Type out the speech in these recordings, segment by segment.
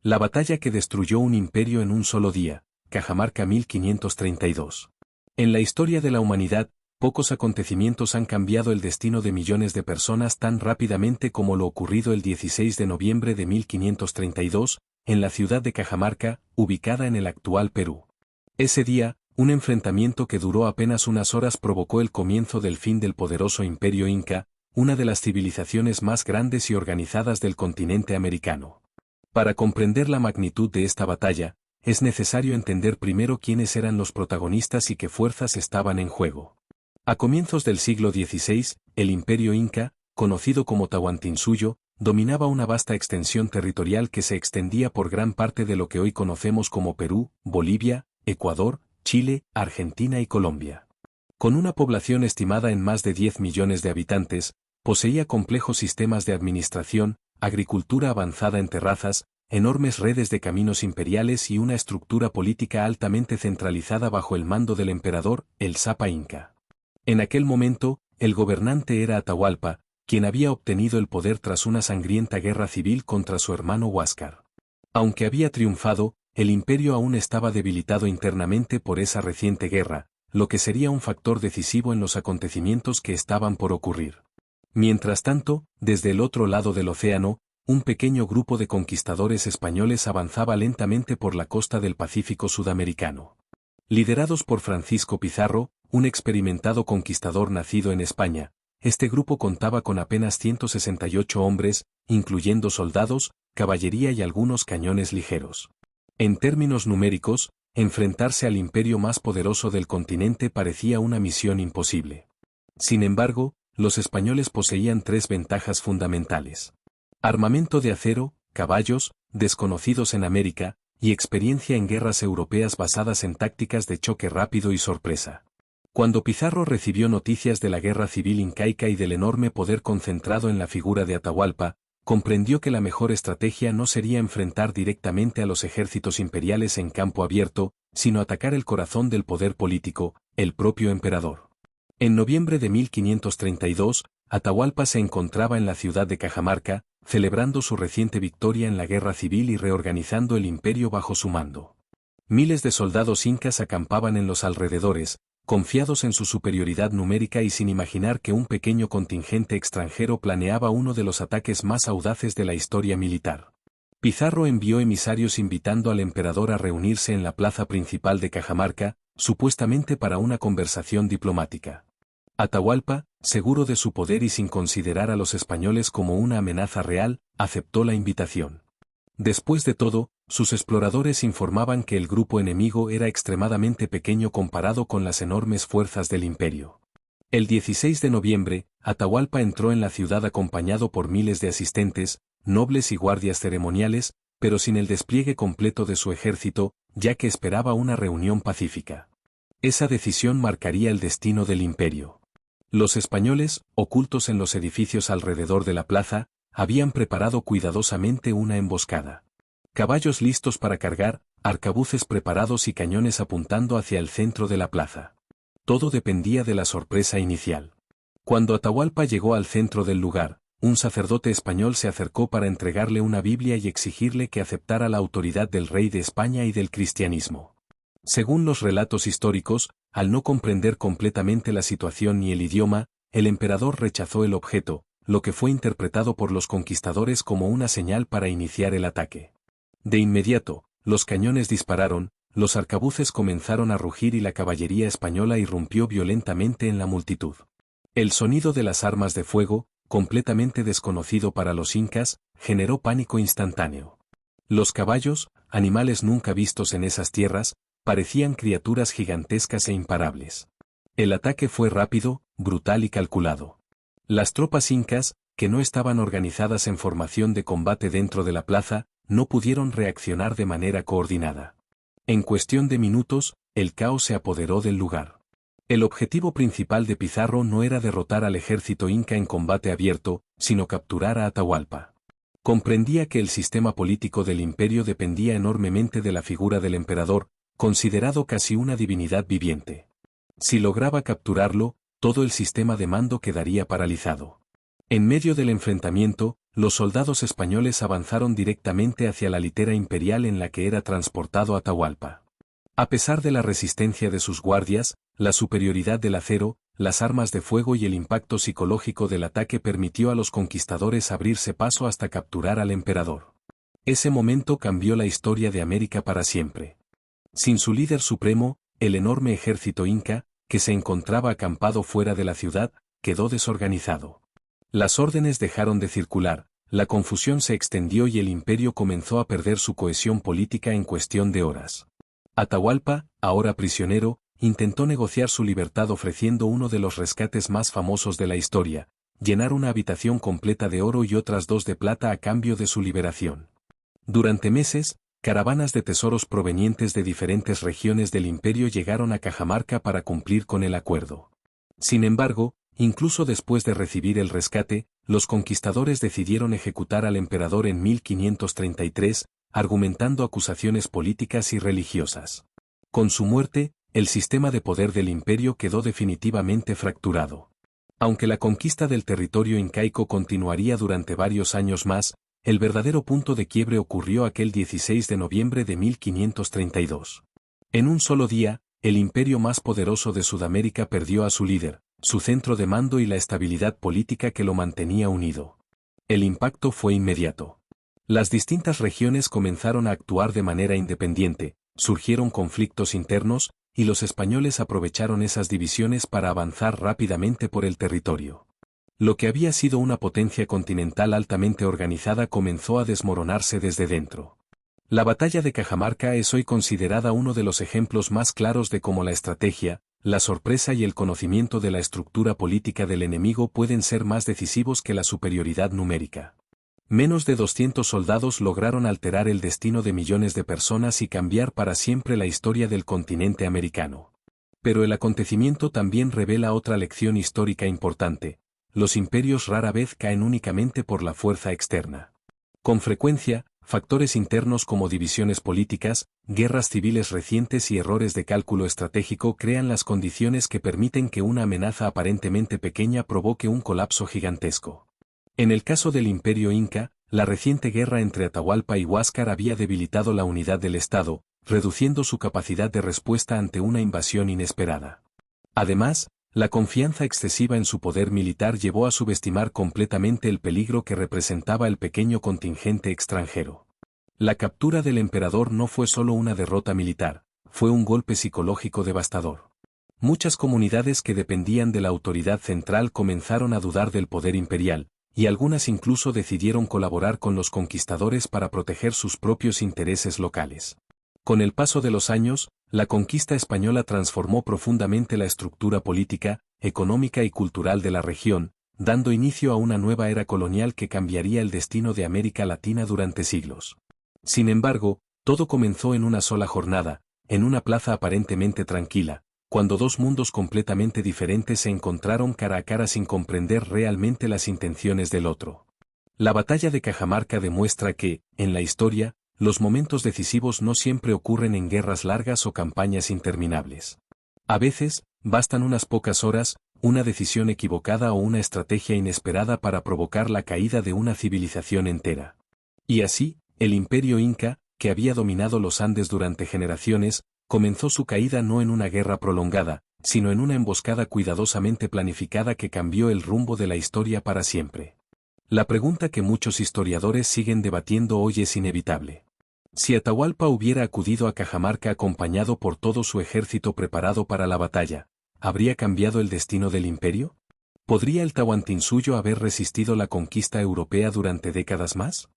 La batalla que destruyó un imperio en un solo día, Cajamarca 1532. En la historia de la humanidad, pocos acontecimientos han cambiado el destino de millones de personas tan rápidamente como lo ocurrido el 16 de noviembre de 1532, en la ciudad de Cajamarca, ubicada en el actual Perú. Ese día, un enfrentamiento que duró apenas unas horas provocó el comienzo del fin del poderoso imperio inca, una de las civilizaciones más grandes y organizadas del continente americano. Para comprender la magnitud de esta batalla, es necesario entender primero quiénes eran los protagonistas y qué fuerzas estaban en juego. A comienzos del siglo XVI, el imperio inca, conocido como Tahuantinsuyo, dominaba una vasta extensión territorial que se extendía por gran parte de lo que hoy conocemos como Perú, Bolivia, Ecuador, Chile, Argentina y Colombia. Con una población estimada en más de 10 millones de habitantes, poseía complejos sistemas de administración, agricultura avanzada en terrazas, enormes redes de caminos imperiales y una estructura política altamente centralizada bajo el mando del emperador, el Sapa Inca. En aquel momento, el gobernante era Atahualpa, quien había obtenido el poder tras una sangrienta guerra civil contra su hermano Huáscar. Aunque había triunfado, el imperio aún estaba debilitado internamente por esa reciente guerra, lo que sería un factor decisivo en los acontecimientos que estaban por ocurrir. Mientras tanto, desde el otro lado del océano, un pequeño grupo de conquistadores españoles avanzaba lentamente por la costa del Pacífico sudamericano. Liderados por Francisco Pizarro, un experimentado conquistador nacido en España, este grupo contaba con apenas 168 hombres, incluyendo soldados, caballería y algunos cañones ligeros. En términos numéricos, enfrentarse al imperio más poderoso del continente parecía una misión imposible. Sin embargo, los españoles poseían tres ventajas fundamentales: armamento de acero, caballos, desconocidos en América, y experiencia en guerras europeas basadas en tácticas de choque rápido y sorpresa. Cuando Pizarro recibió noticias de la guerra civil incaica y del enorme poder concentrado en la figura de Atahualpa, comprendió que la mejor estrategia no sería enfrentar directamente a los ejércitos imperiales en campo abierto, sino atacar el corazón del poder político, el propio emperador. En noviembre de 1532, Atahualpa se encontraba en la ciudad de Cajamarca, celebrando su reciente victoria en la guerra civil y reorganizando el imperio bajo su mando. Miles de soldados incas acampaban en los alrededores, confiados en su superioridad numérica y sin imaginar que un pequeño contingente extranjero planeaba uno de los ataques más audaces de la historia militar. Pizarro envió emisarios invitando al emperador a reunirse en la plaza principal de Cajamarca, supuestamente para una conversación diplomática. Atahualpa, seguro de su poder y sin considerar a los españoles como una amenaza real, aceptó la invitación. Después de todo, sus exploradores informaban que el grupo enemigo era extremadamente pequeño comparado con las enormes fuerzas del imperio. El 16 de noviembre, Atahualpa entró en la ciudad acompañado por miles de asistentes, nobles y guardias ceremoniales, pero sin el despliegue completo de su ejército, ya que esperaba una reunión pacífica. Esa decisión marcaría el destino del imperio. Los españoles, ocultos en los edificios alrededor de la plaza, habían preparado cuidadosamente una emboscada. Caballos listos para cargar, arcabuces preparados y cañones apuntando hacia el centro de la plaza. Todo dependía de la sorpresa inicial. Cuando Atahualpa llegó al centro del lugar, un sacerdote español se acercó para entregarle una Biblia y exigirle que aceptara la autoridad del rey de España y del cristianismo. Según los relatos históricos, al no comprender completamente la situación ni el idioma, el emperador rechazó el objeto, lo que fue interpretado por los conquistadores como una señal para iniciar el ataque. De inmediato, los cañones dispararon, los arcabuces comenzaron a rugir y la caballería española irrumpió violentamente en la multitud. El sonido de las armas de fuego, completamente desconocido para los incas, generó pánico instantáneo. Los caballos, animales nunca vistos en esas tierras, parecían criaturas gigantescas e imparables. El ataque fue rápido, brutal y calculado. Las tropas incas, que no estaban organizadas en formación de combate dentro de la plaza, no pudieron reaccionar de manera coordinada. En cuestión de minutos, el caos se apoderó del lugar. El objetivo principal de Pizarro no era derrotar al ejército inca en combate abierto, sino capturar a Atahualpa. Comprendía que el sistema político del imperio dependía enormemente de la figura del emperador, considerado casi una divinidad viviente. Si lograba capturarlo, todo el sistema de mando quedaría paralizado. En medio del enfrentamiento, los soldados españoles avanzaron directamente hacia la litera imperial en la que era transportado Atahualpa. A pesar de la resistencia de sus guardias, la superioridad del acero, las armas de fuego y el impacto psicológico del ataque permitió a los conquistadores abrirse paso hasta capturar al emperador. Ese momento cambió la historia de América para siempre. Sin su líder supremo, el enorme ejército inca, que se encontraba acampado fuera de la ciudad, quedó desorganizado. Las órdenes dejaron de circular, la confusión se extendió y el imperio comenzó a perder su cohesión política en cuestión de horas. Atahualpa, ahora prisionero, intentó negociar su libertad ofreciendo uno de los rescates más famosos de la historia, llenar una habitación completa de oro y otras 2 de plata a cambio de su liberación. Durante meses, caravanas de tesoros provenientes de diferentes regiones del imperio llegaron a Cajamarca para cumplir con el acuerdo. Sin embargo, incluso después de recibir el rescate, los conquistadores decidieron ejecutar al emperador en 1533, argumentando acusaciones políticas y religiosas. Con su muerte, el sistema de poder del imperio quedó definitivamente fracturado. Aunque la conquista del territorio incaico continuaría durante varios años más, el verdadero punto de quiebre ocurrió aquel 16 de noviembre de 1532. En un solo día, el imperio más poderoso de Sudamérica perdió a su líder, su centro de mando y la estabilidad política que lo mantenía unido. El impacto fue inmediato. Las distintas regiones comenzaron a actuar de manera independiente, surgieron conflictos internos, y los españoles aprovecharon esas divisiones para avanzar rápidamente por el territorio. Lo que había sido una potencia continental altamente organizada comenzó a desmoronarse desde dentro. La batalla de Cajamarca es hoy considerada uno de los ejemplos más claros de cómo la estrategia, la sorpresa y el conocimiento de la estructura política del enemigo pueden ser más decisivos que la superioridad numérica. Menos de 200 soldados lograron alterar el destino de millones de personas y cambiar para siempre la historia del continente americano. Pero el acontecimiento también revela otra lección histórica importante: los imperios rara vez caen únicamente por la fuerza externa. Con frecuencia, factores internos como divisiones políticas, guerras civiles recientes y errores de cálculo estratégico crean las condiciones que permiten que una amenaza aparentemente pequeña provoque un colapso gigantesco. En el caso del Imperio Inca, la reciente guerra entre Atahualpa y Huáscar había debilitado la unidad del Estado, reduciendo su capacidad de respuesta ante una invasión inesperada. Además, la confianza excesiva en su poder militar llevó a subestimar completamente el peligro que representaba el pequeño contingente extranjero. La captura del emperador no fue solo una derrota militar, fue un golpe psicológico devastador. Muchas comunidades que dependían de la autoridad central comenzaron a dudar del poder imperial, y algunas incluso decidieron colaborar con los conquistadores para proteger sus propios intereses locales. Con el paso de los años, la conquista española transformó profundamente la estructura política, económica y cultural de la región, dando inicio a una nueva era colonial que cambiaría el destino de América Latina durante siglos. Sin embargo, todo comenzó en una sola jornada, en una plaza aparentemente tranquila, cuando 2 mundos completamente diferentes se encontraron cara a cara sin comprender realmente las intenciones del otro. La batalla de Cajamarca demuestra que, en la historia, los momentos decisivos no siempre ocurren en guerras largas o campañas interminables. A veces, bastan unas pocas horas, una decisión equivocada o una estrategia inesperada para provocar la caída de una civilización entera. Y así, el Imperio Inca, que había dominado los Andes durante generaciones, comenzó su caída no en una guerra prolongada, sino en una emboscada cuidadosamente planificada que cambió el rumbo de la historia para siempre. La pregunta que muchos historiadores siguen debatiendo hoy es inevitable. Si Atahualpa hubiera acudido a Cajamarca acompañado por todo su ejército preparado para la batalla, ¿habría cambiado el destino del imperio? ¿Podría el Tahuantinsuyo haber resistido la conquista europea durante décadas más?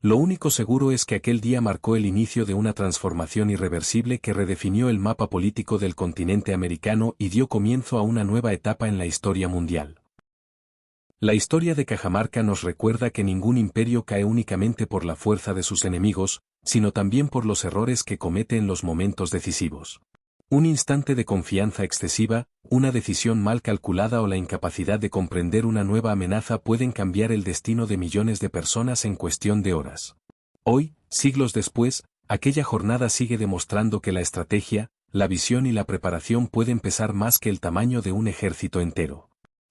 Lo único seguro es que aquel día marcó el inicio de una transformación irreversible que redefinió el mapa político del continente americano y dio comienzo a una nueva etapa en la historia mundial. La historia de Cajamarca nos recuerda que ningún imperio cae únicamente por la fuerza de sus enemigos, sino también por los errores que comete en los momentos decisivos. Un instante de confianza excesiva, una decisión mal calculada o la incapacidad de comprender una nueva amenaza pueden cambiar el destino de millones de personas en cuestión de horas. Hoy, siglos después, aquella jornada sigue demostrando que la estrategia, la visión y la preparación pueden pesar más que el tamaño de un ejército entero.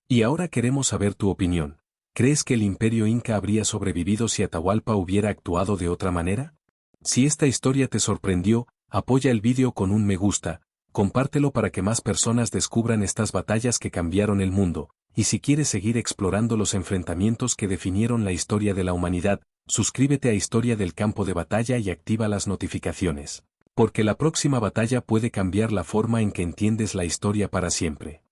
Y ahora queremos saber tu opinión. ¿Crees que el imperio inca habría sobrevivido si Atahualpa hubiera actuado de otra manera? Si esta historia te sorprendió, apoya el vídeo con un me gusta, compártelo para que más personas descubran estas batallas que cambiaron el mundo, y si quieres seguir explorando los enfrentamientos que definieron la historia de la humanidad, suscríbete a Historia del Campo de Batalla y activa las notificaciones. Porque la próxima batalla puede cambiar la forma en que entiendes la historia para siempre.